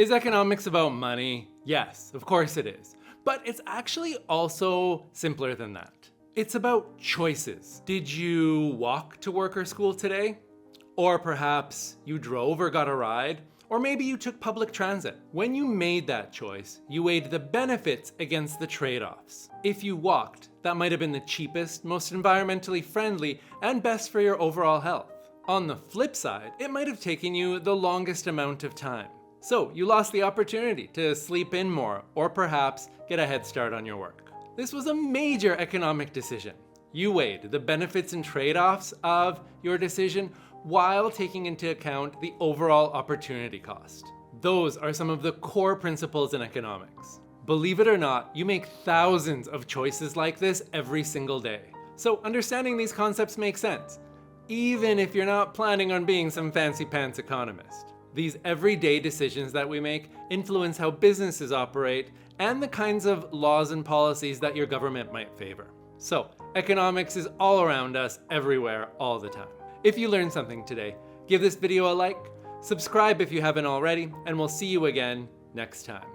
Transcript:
Is economics about money? Yes, of course it is. But it's actually also simpler than that. It's about choices. Did you walk to work or school today? Or perhaps you drove or got a ride? Or maybe you took public transit. When you made that choice, you weighed the benefits against the trade-offs. If you walked, that might have been the cheapest, most environmentally friendly, and best for your overall health. On the flip side, it might have taken you the longest amount of time. So you lost the opportunity to sleep in more, or perhaps get a head start on your work. This was a major economic decision. You weighed the benefits and trade-offs of your decision while taking into account the overall opportunity cost. Those are some of the core principles in economics. Believe it or not, you make thousands of choices like this every single day. So understanding these concepts makes sense, even if you're not planning on being some fancy pants economist. These everyday decisions that we make influence how businesses operate and the kinds of laws and policies that your government might favor. So, economics is all around us, everywhere, all the time. If you learned something today, give this video a like, subscribe if you haven't already, and we'll see you again next time.